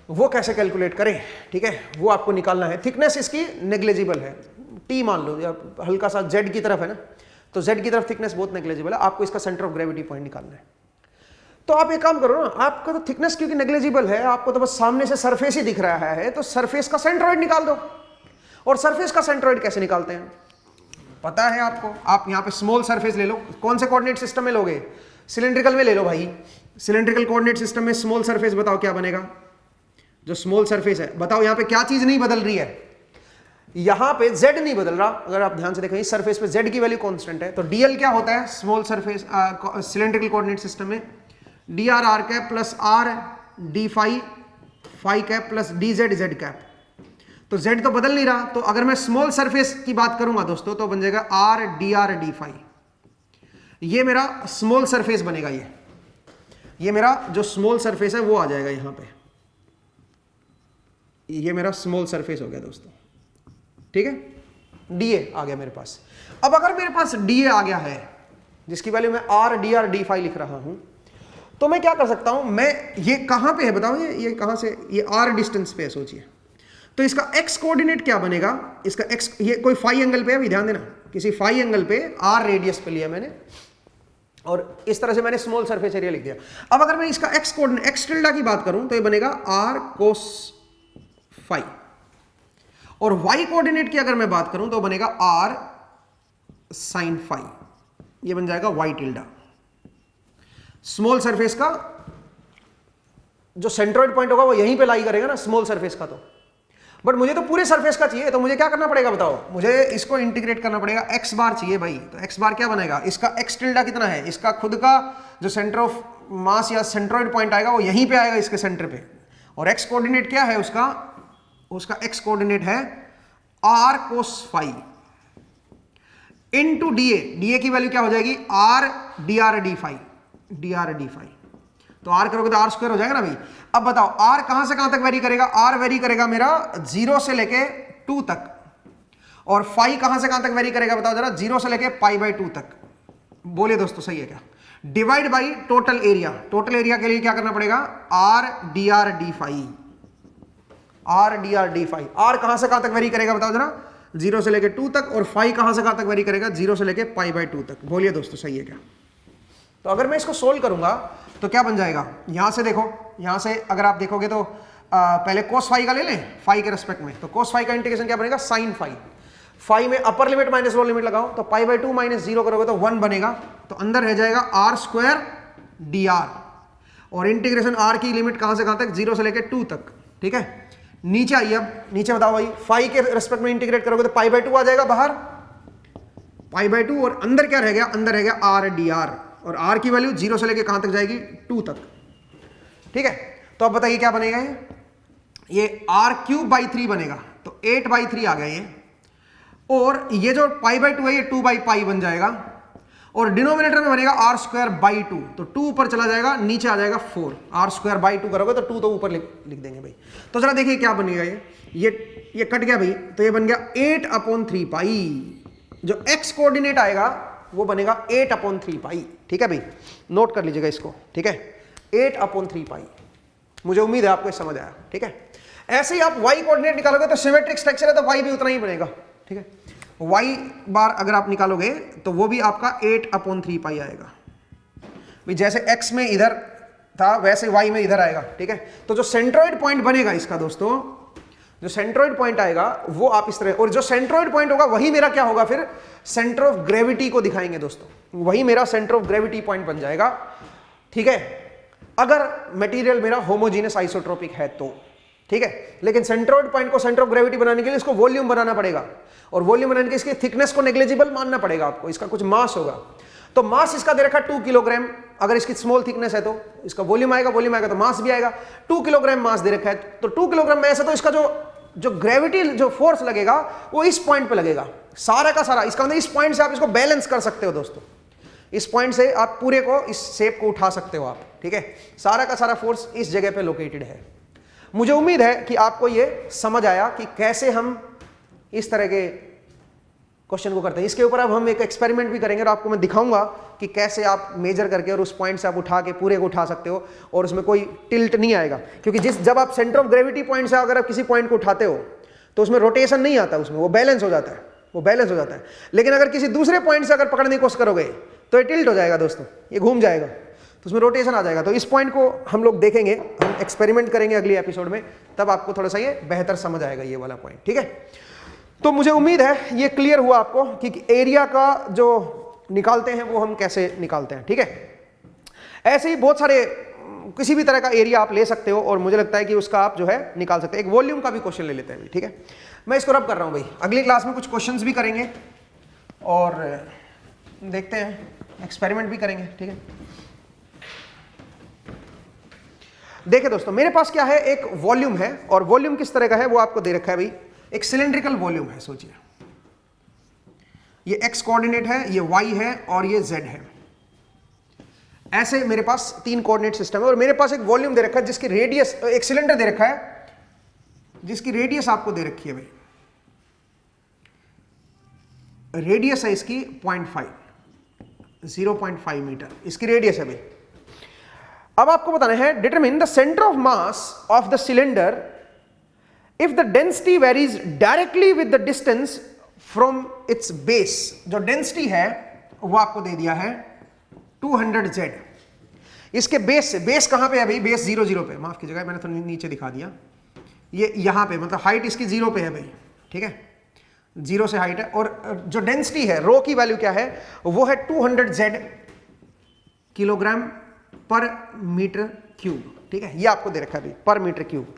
S1: वो कैसे कैलकुलेट करें, ठीक है, वो आपको निकालना है। थिकनेस इसकी नेग्लिजिबल है, टी मान लो, या हल्का सा जेड की तरफ है ना, तो जेड की तरफ थिकनेस बहुत नेग्लिजिबल है। आपको इसका सेंटर ऑफ ग्रेविटी पॉइंट निकालना है। तो आप एक काम करो ना, आपका तो थिकनेस क्योंकि नेग्लिजिबल है, आपको तो बस सामने से सरफेस ही दिख रहा है, तो सरफेस का सेंट्रोइड निकाल दो। और सरफेस का सेंट्रोइड कैसे निकालते हैं पता है आपको। आप यहां पे स्मॉल सरफेस ले लो, कौन से कोऑर्डिनेट सिस्टम में लोगे, सिलेंड्रिकल में ले लो भाई। सिलेंड्रिकल कोऑर्डिनेट सिस्टम में स्मॉल सरफेस बताओ क्या बनेगा, जो स्मॉल सरफेस है, बताओ यहां पे क्या चीज नहीं बदल रही है, यहां पे z नहीं बदल रहा। अगर आप ध्यान से देखें इस सरफेस पे z की वैल्यू कांस्टेंट है, तो dl क्या होता है small surface cylindrical coordinate system में, dr r cap plus r d phi phi cap plus dz z cap. तो z तो बदल नहीं रहा, तो अगर मैं स्मॉल सरफेस की बात करूंगा दोस्तों तो बन जाएगा r dr d फाई। ये मेरा स्मॉल सरफेस बनेगा, ये मेरा जो स्मॉल सरफेस है वो आ जाएगा यहां पे, ये मेरा स्मॉल सरफेस हो गया दोस्तों, ठीक है। dA आ गया मेरे पास। अब अगर मेरे पास dA आ गया है जिसकी वैल्यू मैं r dr d फाई लिख रहा हूं, तो मैं क्या कर सकता हूं, मैं ये कहां पे है बताओ, ये कहां से, ये r डिस्टेंस पे है सोचिए। तो इसका x कोऑर्डिनेट क्या बनेगा, इसका x, ये कोई फाई एंगल पे है, अभी ध्यान देना, किसी फाई एंगल पे r रेडियस पे लिया मैंने, और इस तरह से मैंने स्मॉल सरफेस एरिया लिख दिया। अब अगर मैं इसका x कोऑर्डिनेट x टिल्डा की बात करूं तो ये बनेगा r cos फाई, और y कोऑर्डिनेट की अगर मैं बात करूं तो बनेगा r sin फाई, ये बन जाएगा y टिल्डा। स्मॉल सरफेस का जो सेंट्रोइड पॉइंट होगा वो यहीं पे लाई करेगा ना स्मॉल सरफेस का, तो बट मुझे तो पूरे सरफेस का चाहिए, तो मुझे क्या करना पड़ेगा बताओ, मुझे इसको इंटीग्रेट करना पड़ेगा, x बार चाहिए भाई। तो x बार क्या बनेगा, इसका x टिल्डा कितना है, इसका खुद का जो सेंटर ऑफ मास या सेंट्रोइड पॉइंट आएगा वो यहीं पे आएगा इसके सेंटर पे, और x कोऑर्डिनेट क्या है उसका x कोऑर्डिनेट है r cos phi into dA की वैल्यू क्या हो जाएगी r dr d फाई, तो r करोगे तो r स्क्वायर हो जाएगा ना भाई। अब बताओ r कहां से कहां तक वेरी करेगा, r वेरी करेगा मेरा 0 से लेके 2 तक, और फाई कहां से कहां तक वेरी करेगा बताओ जरा, 0 से लेके π/2 तक। बोलिए दोस्तों सही है क्या, divide by total area. Total area के लिए क्या करना पड़ेगा, r dr d phi, r कहां से कहां तक वेरी करेगा बताओ जरा, 0 से लेके 2 तक, और फाई कहां से कहां तक वेरी करेगा, 0 से लेके π/2 तक। बोलिए दोस्तों सही है क्या। तो अगर मैं इसको सोल्व करूंगा तो क्या बन जाएगा, यहां से देखो, यहां से अगर आप देखोगे तो पहले cos फाई का ले लें फाई के रेस्पेक्ट में, तो cos फाई का इंटीग्रेशन क्या बनेगा, sin फाई। फाई में upper limit minus lower limit लगाओ, तो π/2 माइनस 0 करोगे तो 1 बनेगा, तो अंदर रह जाएगा r स्क्वायर dr, और इंटीग्रेशन r की लिमिट कहां से कहां तक, 0 से लेके 2 तक, ठीक है। नीचे आइए, अब नीचे बताओ भाई, फाई के रेस्पेक्ट में इंटीग्रेट करोगे तो π/2 आ जाएगा बाहर, π/2, और अंदर क्या रह गया, अंदर रह गया r dr, और r की वैल्यू 0 से लेके कहां तक जाएगी, 2 तक, ठीक है। तो अब बताइए क्या बनेगा, ये r³/3 बनेगा, तो 8/3 आ गया ये, और ये जो π/2 है ये 2/π बन जाएगा, और डिनोमिनेटर में बनेगा r²/2, तो 2 ऊपर चला जाएगा, नीचे आ जाएगा 4, r²/2 करोगे तो 2 तो ऊपर लिख देंगे भाई। तो जरा देखिए क्या बनेगा, ये कट गया भाई, तो ये बन गया 8/3π, जो x कोऑर्डिनेट आएगा वो बनेगा 8/3π, ठीक है भाई, नोट कर लीजिएगा इसको, ठीक है, 8/3π। मुझे उम्मीद है आपको समझ आया, ठीक है। ऐसे ही आप y कोऑर्डिनेट निकालोगे तो सिमेट्रिक स्ट्रक्चर है तो y भी उतना ही बनेगा, ठीक है। y बार अगर आप निकालोगे तो वो भी आपका 8/3π आएगा भाई, जैसे x में इधर था वैसे y में इधर आएगा, ठीक है। तो जो सेंट्रोइड पॉइंट बनेगा इसका दोस्तों, जो सेंट्रोइड पॉइंट आएगा वो आप इस तरह, और जो सेंट्रोइड पॉइंट होगा वही मेरा क्या होगा, फिर सेंटर ऑफ ग्रेविटी को दिखाएंगे दोस्तों, वही मेरा सेंटर ऑफ ग्रेविटी पॉइंट बन जाएगा, ठीक है, अगर मटेरियल मेरा होमोजीनियस आइसोट्रोपिक है तो, ठीक है। लेकिन सेंट्रोइड पॉइंट को सेंटर ऑफ ग्रेविटी बनाने के लिए इसको वॉल्यूम बनाना पड़ेगा, और वॉल्यूम बनाने के इसकी थिकनेस को नेग्लिजिबल मानना पड़ेगा आपको, इसका कुछ मास होगा। तो मास इसका दे रखा है 2 किलोग्राम, अगर इसकी स्मॉल थिकनेस है तो इसका वॉल्यूम आएगा तो मास भी आएगा, 2 किलोग्राम मास दे रखा है, तो 2 किलोग्राम में ऐसा, तो इसका जो ग्रेविटी जो फोर्स लगेगा वो इस पॉइंट पे लगेगा सारा का सारा। इसका मतलब इस पॉइंट से आप इसको बैलेंस कर सकते हो दोस्तों, इस पॉइंट से आप पूरे को, इस शेप को उठा सकते हो आप, ठीक है। सारा का सारा फोर्स इस जगह पे लोकेटेड है। मुझे उम्मीद है कि आपको ये समझ आया कि कैसे हम इस तरह के क्वेश्चन को करते हैं। इसके ऊपर अब हम एक एक्सपेरिमेंट भी करेंगे और आपको मैं दिखाऊंगा कि कैसे आप मेजर करके और उस पॉइंट से आप उठा के पूरे को उठा सकते हो और उसमें कोई टिल्ट नहीं आएगा, क्योंकि जब आप सेंटर ऑफ ग्रेविटी पॉइंट से अगर आप किसी पॉइंट को उठाते हो तो उसमें रोटेशन नहीं आता, उसमें वो बैलेंस हो जाता है, लेकिन अगर किसी दूसरे पॉइंट से अगर पकड़ने की कोशिश करोगे तो ये टिल्ट हो जाएगा दोस्तों, ये घूम जाएगा, तो उसमें रोटेशन आ जाएगा। तो इस पॉइंट को हम लोग देखेंगे, हम एक्सपेरिमेंट करेंगे अगले एपिसोड में, तब आपको थोड़ा सा ये बेहतर समझ आएगा ये वाला पॉइंट, ठीक है। तो मुझे उम्मीद है ये क्लियर हुआ आपको कि एरिया का जो निकालते हैं वो हम कैसे निकालते हैं, ठीक है। ऐसे ही बहुत सारे किसी भी तरह का एरिया आप ले सकते हो और मुझे लगता है कि उसका आप जो है निकाल सकते हैं। एक वॉल्यूम का भी क्वेश्चन ले लेते हैं, ठीक है। मैं इसको रब कर रहा हूं भाई, अगली क्लास में कुछ क्वेश्चंस भी करेंगे और देखते हैं, एक्सपेरिमेंट भी करेंगे, ठीक है। देखिए दोस्तों, मेरे पास क्या है, एक वॉल्यूम है और वॉल्यूम किस तरह का है वो आपको दे रखा है भाई। एक सिलेंड्रिकल वॉल्यूम है, सोचिए ये x कोऑर्डिनेट है, ये y है और ये z है। ऐसे मेरे पास 3 कोऑर्डिनेट सिस्टम है और मेरे पास एक वॉल्यूम दे रखा है जिसकी रेडियस, एक सिलेंडर दे रखा है जिसकी रेडियस आपको दे रखी है भाई, रेडियस है इसकी 0.5 मीटर इसकी रेडियस है भाई। अब आपको बताना है determine the centre of mass of the cylinder if the density varies directly with the distance from its base. जो डेंसिटी है वो आपको दे दिया है 200Z। इसके बेस से, बेस कहां पे है भाई, बेस 0 0 पे, माफ कीजिएगा मैंने थोड़ा नीचे दिखा दिया, ये यहां पे, मतलब हाइट इसकी 0 पे है भाई, ठीक है, 0 से हाइट है। और जो डेंसिटी है, रो की वैल्यू क्या है, वो है 200Z किलोग्राम पर मीटर क्यूब, ठीक है। ये आपको दे रखा है भाई, पर मीटर क्यूब।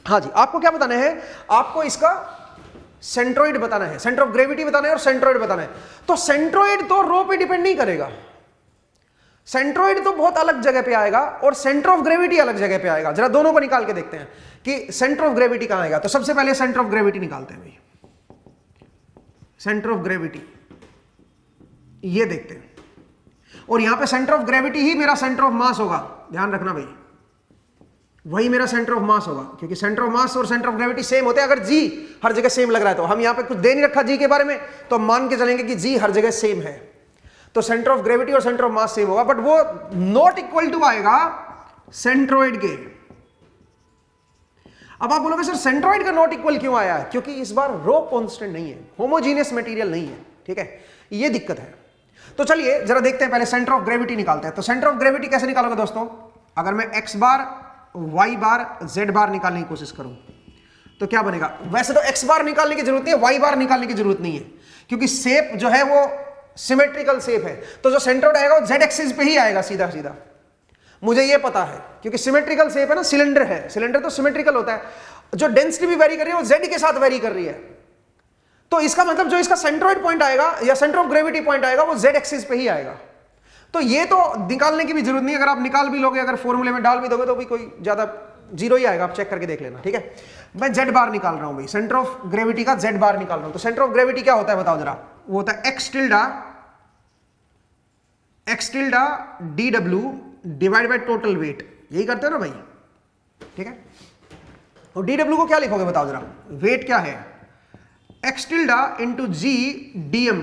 S1: हाँ जी, आपको क्या बताना है, आपको इसका सेंट्रोइड बताना है, सेंटर ऑफ ग्रेविटी बताना है और सेंट्रोइड बताना है। तो सेंट्रोइड तो रो पे डिपेंड नहीं करेगा, सेंट्रोइड तो बहुत अलग जगह पे आएगा और सेंटर ऑफ ग्रेविटी अलग जगह पे आएगा। जरा दोनों को निकाल के देखते हैं कि सेंटर ऑफ ग्रेविटी कहां आएगा। तो सबसे पहले सेंटर ऑफ ग्रेविटी निकालते हैं भाई, सेंटर ऑफ ग्रेविटी ये देखते हैं, और यहां पे सेंटर ऑफ ग्रेविटी ही मेरा सेंटर ऑफ मास होगा, ध्यान रखना भाई, वही मेरा सेंटर ऑफ मास होगा, क्योंकि सेंटर ऑफ मास और सेंटर ऑफ ग्रेविटी सेम होते हैं। अगर जी हर जगह सेम लग रहा है तो हम यहां पे कुछ दे नहीं रखा जी के बारे में, तो मान के चलेंगे कि जी हर जगह सेम है, तो सेंटर ऑफ ग्रेविटी और सेंटर ऑफ मास सेम होगा, बट वो नॉट इक्वल टू आएगा सेंट्रोइड के। अब आप बोलोगे सर सेंट्रोइड का नॉट इक्वल क्यों आया है, क्योंकि इस बार रो कांस्टेंट नहीं है, होमोजीनियस मटेरियल नहीं है, ठीक है, ये दिक्कत है। तो चलिए जरा देखते हैं, पहले सेंटर ऑफ ग्रेविटी निकालते हैं। तो सेंटर ऑफ ग्रेविटी कैसे निकालोगे दोस्तों, अगर मैं x बार, y बार, z बार निकालने की कोशिश करूं तो क्या बनेगा। वैसे तो x बार निकालने की जरूरत नहीं है, y बार निकालने की जरूरत नहीं है, क्योंकि शेप जो है वो सिमेट्रिकल शेप है, तो जो सेंट्रोइड आएगा वो z एक्सिस पे ही आएगा सीधा सीधा, मुझे ये पता है, क्योंकि सिमेट्रिकल शेप है ना, सिलेंडर है, सिलेंडर तो सिमेट्रिकल होता है। जो डेंसिटी भी वेरी कर रही है वो z के साथ वेरी कर रही है, तो इसका मतलब जो इसका सेंट्रोइड पॉइंट आएगा या सेंटर ऑफ ग्रेविटी पॉइंट आएगा वो z एक्सिस पे ही आएगा। तो ये तो निकालने की भी जरूरत नहीं, अगर आप निकाल भी लोगे, अगर फॉर्मूले में डाल भी दोगे तो भी कोई ज्यादा जीरो ही आएगा, आप चेक करके देख लेना, ठीक है। मैं z बार निकाल रहा हूं भाई, सेंटर ऑफ ग्रेविटी का z बार निकाल रहा हूं। तो सेंटर ऑफ ग्रेविटी क्या होता है बताओ जरा, वो होता है x tilde dw divide by total weight, यही करते हो ना भाई, ठीक है। और dw को क्या लिखोगे बताओ जरा, वेट क्या है, x tilde into g dm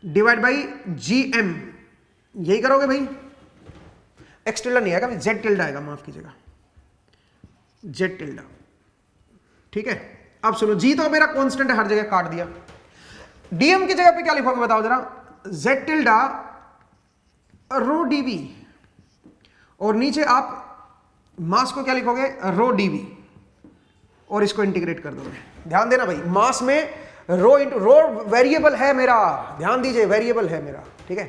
S1: divide by gm, यही करोगे भाई। x टिल्डा नहीं आएगा भाई, z टिल्डा आएगा, माफ कीजिएगा, z टिल्डा, ठीक है। अब सुनो, g तो मेरा कांस्टेंट है, हर जगह काट दिया। dm की जगह पे क्या लिखोगे बताओ जरा, z टिल्डा रो dv, और नीचे आप मास को क्या लिखोगे, रो dv, और इसको इंटीग्रेट कर दोगे। ध्यान देना भाई, मास में रो इंटू रो वेरिएबल है मेरा, ध्यान दीजिए, वेरिएबल है मेरा, ठीक है।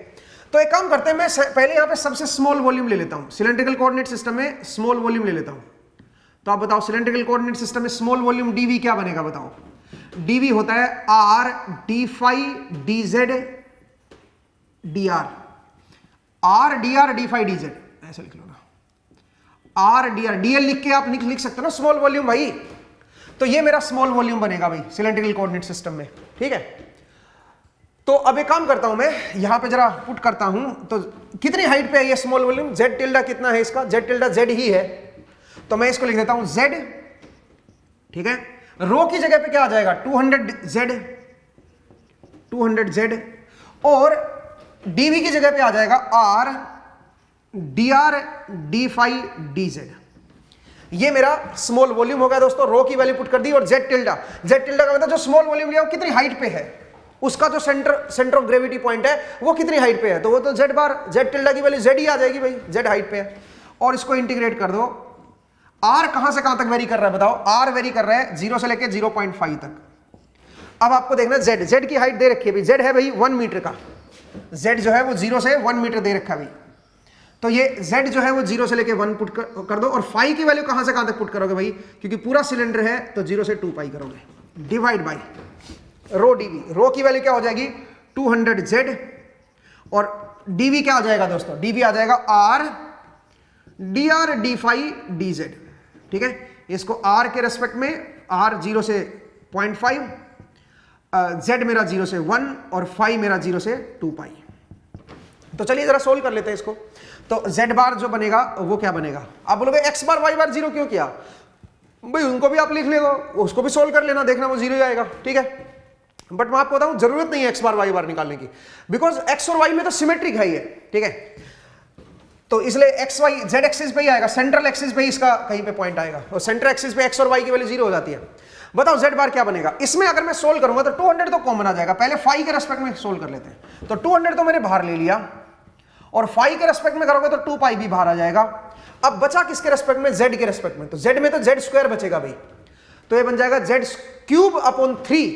S1: तो एक काम करते हैं, मैं पहले यहां पे सबसे स्मॉल वॉल्यूम ले लेता हूं, सिलेंड्रिकल कोऑर्डिनेट सिस्टम में स्मॉल वॉल्यूम ले लेता हूं। तो आप बताओ सिलेंड्रिकल कोऑर्डिनेट सिस्टम में स्मॉल वॉल्यूम dv क्या बनेगा बताओ। dv होता है r d phi dz D R, R D R D phi D Z, ऐसा लिख लो ना, आर डी आर, डीएल लिख के आप लिख सकते हो ना स्मॉल वॉल्यूम भाई। तो ये मेरा स्मॉल वॉल्यूम बनेगा भाई सिलेंड्रिकल कोऑर्डिनेट सिस्टम में, ठीक है। तो अब एक काम करता हूं मैं यहां पे जरा पुट करता हूं, तो कितनी हाइट पे है ये स्मॉल वॉल्यूम, जेड टिल्डा कितना है इसका, जेड टिल्डा जेड ही है, तो मैं इसको लिख देता हूं जेड, ठीक है। रो की जगह पे क्या आ जाएगा 200 जेड, और डीवी की जगह पे आ जाएगा R D phi D Z. ये मेरा स्मॉल वॉल्यूम हो गया दोस्तों, रो की वैल्यू पुट कर दी, और जेड टिल्डा का मतलब जो स्मॉल वॉल्यूम लिया वो कितनी हाइट पे है, उसका जो सेंटर ऑफ ग्रेविटी पॉइंट है वो कितनी हाइट पे है, तो वो तो जेड बार, जेड टिल्डा की वैल्यू जेड ही आ जाएगी भाई, जेड हाइट पे है। और इसको इंटीग्रेट कर दो, आर कहां से कहां तक वेरी कर रहा है बताओ, आर वेरी कर रहा है 0 से लेके 0.5 तक। अब आपको देखना जेड की हाइट दे रखी है भाई, जेड है भाई 1 मीटर का, जेड जो है वो 0 से 1 मीटर दे रखा है भाई, तो ये z जो है वो 0 से लेके 1 पुट कर दो, और फाई की वैल्यू कहां से कहां तक पुट करोगे भाई, क्योंकि पूरा सिलेंडर है तो 0 से 2 पाई करोगे, डिवाइड बाय रो डीवी, रो की वैल्यू क्या हो जाएगी 200z, और डीवी क्या आ जाएगा दोस्तों, डीवी आ जाएगा r D phi D Z, ठीक है। इसको r के रेस्पेक्ट में, r 0 से 0.5, z मेरा 0 से 1 और फाई मेरा 0 से 2 पाई। तो चलिए जरा सोल्व कर लेते हैं इसको। तो z बार जो बनेगा वो क्या बनेगा, आप बोलोगे x बार y बार 0 क्यों किया भाई, उनको भी आप लिख ले, उसको भी सोल्व कर लेना, देखना वो 0 ही आएगा, ठीक है। बट मैं आपको बताऊं जरूरत नहीं है x बार y बार निकालने की, बिकॉज x और y में तो सिमेट्रिक है ये, ठीक है। तो इसलिए x y z एक्सिस पे ही आएगा, सेंट्रल एक्सिस पे ही इसका कहीं पे पॉइंट आएगा, और सेंट्रल एक्सिस पे x और y की वैल्यू 0 हो जाती है। बताओ z बार क्या बनेगा, इसमें अगर मैं सोल्व करूंगा तो 200 तो कॉमन आ जाएगा, पहले फाई के रेस्पेक्ट में सोल्व कर लेते हैं। तो 200 तो मैंने बाहर ले लिया, और फाई के रेस्पेक्ट में करोगे तो 2 पाई भी बाहर आ जाएगा। अब बचा किसके रेस्पेक्ट में, z के रेस्पेक्ट में, तो z में तो z स्क्वायर बचेगा भाई, तो ये बन जाएगा z क्यूब अपॉन 3,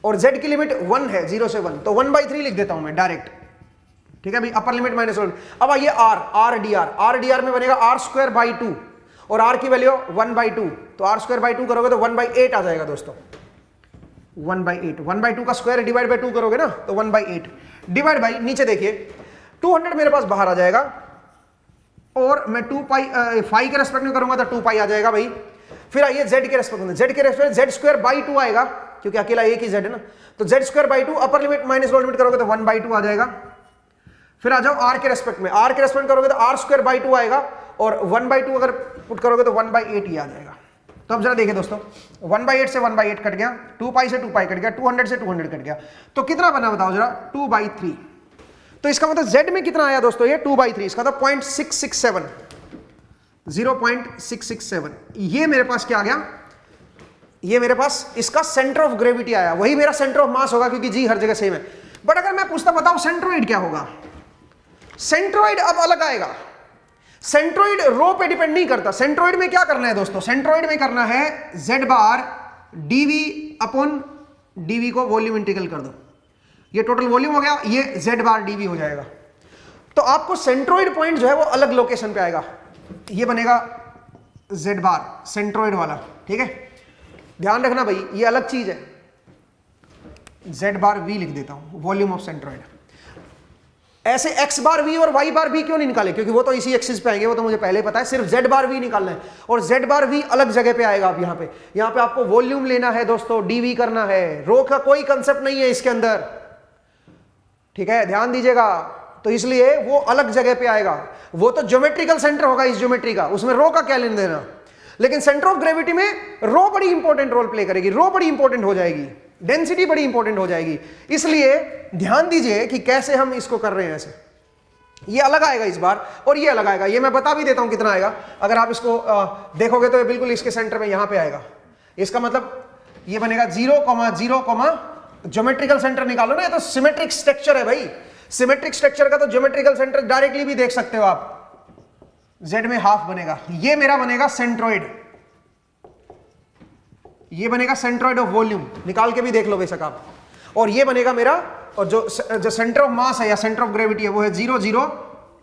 S1: और z की लिमिट 1 है 0 से 1, तो 1/3 लिख देता हूं मैं डायरेक्ट, ठीक है भाई, अपर लिमिट माइनस 1। अब आइए r डी आर में बनेगा r स्क्वायर बाई 2, और r की वैल्यू 1/2, तो r स्क्वायर बाई 2 करोगे तो 1/8 आ जाएगा दोस्तों, 1/8, 1/2 का स्क्वायर डिवाइड बाई 2 करोगे ना तो 1/8, डिवाइड बाई नीचे देखिए 200 मेरे पास बाहर आ जाएगा, और मैं 2 पाई फाई के रेस्पेक्ट में करूंगा तो 2 पाई आ जाएगा भाई। फिर आइए z के रेस्पेक्ट में, z के रेस्पेक्ट z स्क्वायर बाई 2 आएगा, क्योंकि अकेला एक ही z है ना, तो z square by 2 upper limit minus lower limit करोगे तो 1/2 आ जाएगा। फिर आ जाओ r के रेस्पेक्ट में, r के रेस्पेक्ट करोगे तो r स्क्वायर बाई 2 आएगा, और 1/2 अगर पुट करोगे तो 1/8 ही आ जाएगा। तो अब जरा देखिए दोस्तों, 1/8 से 1/8 कट गया, 2 पाई से 2 पाई कट गया, 200 से 200 कट गया, तो कितना बना बताओ जरा, 2/3। तो इसका मतलब z में कितना आया दोस्तों, ये 2/3, इसका तो 0.667, 0.667। ये मेरे पास क्या आ गया, ये मेरे पास इसका सेंटर ऑफ ग्रेविटी आया, वही मेरा सेंटर ऑफ मास होगा, क्योंकि जी हर जगह सेम है। बट अगर मैं पूछता बताओ सेंट्रोइड क्या होगा, सेंट्रोइड अब अलग आएगा। सेंट्रोइड रो पे डिपेंड नहीं करता, सेंट्रोइड में क्या करना है दोस्तों, सेंट्रोइड में करना है z बार dv अपॉन dv को वॉल्यूम इंटीग्रल कर दो, ये टोटल वॉल्यूम हो गया, ये z बार dv हो जाएगा। तो आपको सेंट्रोइड पॉइंट जो है वो अलग लोकेशन पे आएगा, ये बनेगा z बार सेंट्रोइड वाला, ठीक है। ध्यान रखना भाई ये अलग चीज है, z बार v लिख देता हूं, वॉल्यूम ऑफ सेंट्रोइड। ऐसे x बार v और y बार v क्यों नहीं निकाले, क्योंकि वो तो इसी एक्सिस पे आएंगे, वो तो मुझे पहले पता है, सिर्फ z बार v निकालना है, और z बार v अलग जगह पे आएगा। अब यहाँ पे आपको वॉल्यूम लेना है दोस्तों, dv करना है, रो का कोई कंसेप्ट नहीं है इसके अंदर, ठीक है, ध्यान दीजिएगा। तो इसलिए वो अलग जगह पे आएगा, वो तो ज्योमेट्रिकल सेंटर होगा इस ज्योमेट्री का, उसमें रो का क्या लेना देना। लेकिन सेंटर ऑफ ग्रेविटी में रो बड़ी इंपॉर्टेंट रोल प्ले करेगी, रो बड़ी इंपॉर्टेंट हो जाएगी, डेंसिटी बड़ी इंपॉर्टेंट हो जाएगी। इसलिए ध्यान दीजिए कि कैसे हम इसको कर रहे हैं। ऐसे ये अलग आएगा इस बार, और ये अलग आएगा, ये मैं बता भी देता हूं कितना आएगा। अगर आप इसको देखोगे तो ये बिल्कुल इसके सेंटर में यहां पे आएगा। इसका मतलब ये बनेगा 0,0, ज्योमेट्रिकल सेंटर निकालो ना, ये तो सिमेट्रिक स्ट्रक्चर है भाई, सिमेट्रिक स्ट्रक्चर का तो ज्योमेट्रिकल सेंटर डायरेक्टली भी देख सकते हो आप, z में हाफ बनेगा। ये मेरा बनेगा सेंट्रोइड, ये बनेगा सेंट्रोइड ऑफ वॉल्यूम, निकाल के भी देख लो बेशक आप। और ये बनेगा मेरा, और जो सेंटर ऑफ मास है या सेंटर ऑफ ग्रेविटी है वो है 0, 0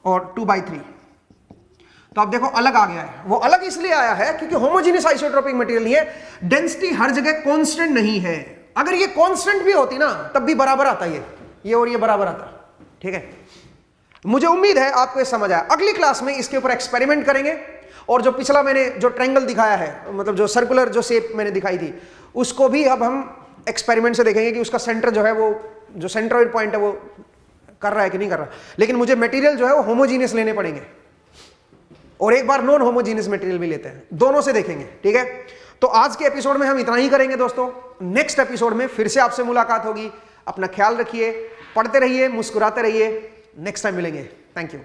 S1: और 2/3। तो आप देखो अलग आ गया है। वो अलग इसलिए आया है क्योंकि होमोजेनियस आइसोट्रोपिक मटेरियल नहीं है, डेंसिटी हर जगह कांस्टेंट नहीं है। अगर ये कांस्टेंट भी होती ना तब भी बराबर आता ये और ये बराबर आता, ठीक है, मुझे उम्मीद है आपको ये समझ आया। अगली क्लास में इसके ऊपर एक्सपेरिमेंट करेंगे और जो पिछला मैंने जो ट्रायंगल दिखाया है, मतलब जो सर्कुलर जो शेप मैंने दिखाई थी, उसको भी अब हम एक्सपेरिमेंट से देखेंगे कि उसका सेंटर जो है वो जो सेंट्रॉइड पॉइंट है वो कर रहा है कि नहीं कर रहा। लेकिन मुझे मटेरियल जो है वो होमोजीनियस लेने पड़ेंगे और एक बार नॉन होमोजीनियस मटेरियल भी लेते हैं, दोनों से देखेंगे। ठीक है, तो आज के एपिसोड में हम इतना ही करेंगे दोस्तों। नेक्स्ट एपिसोड में फिर से आपसे मुलाकात होगी। अपना ख्याल रखिए, पढ़ते रहिए, मुस्कुराते रहिए। नेक्स्ट टाइम मिलेंगे। Thank you.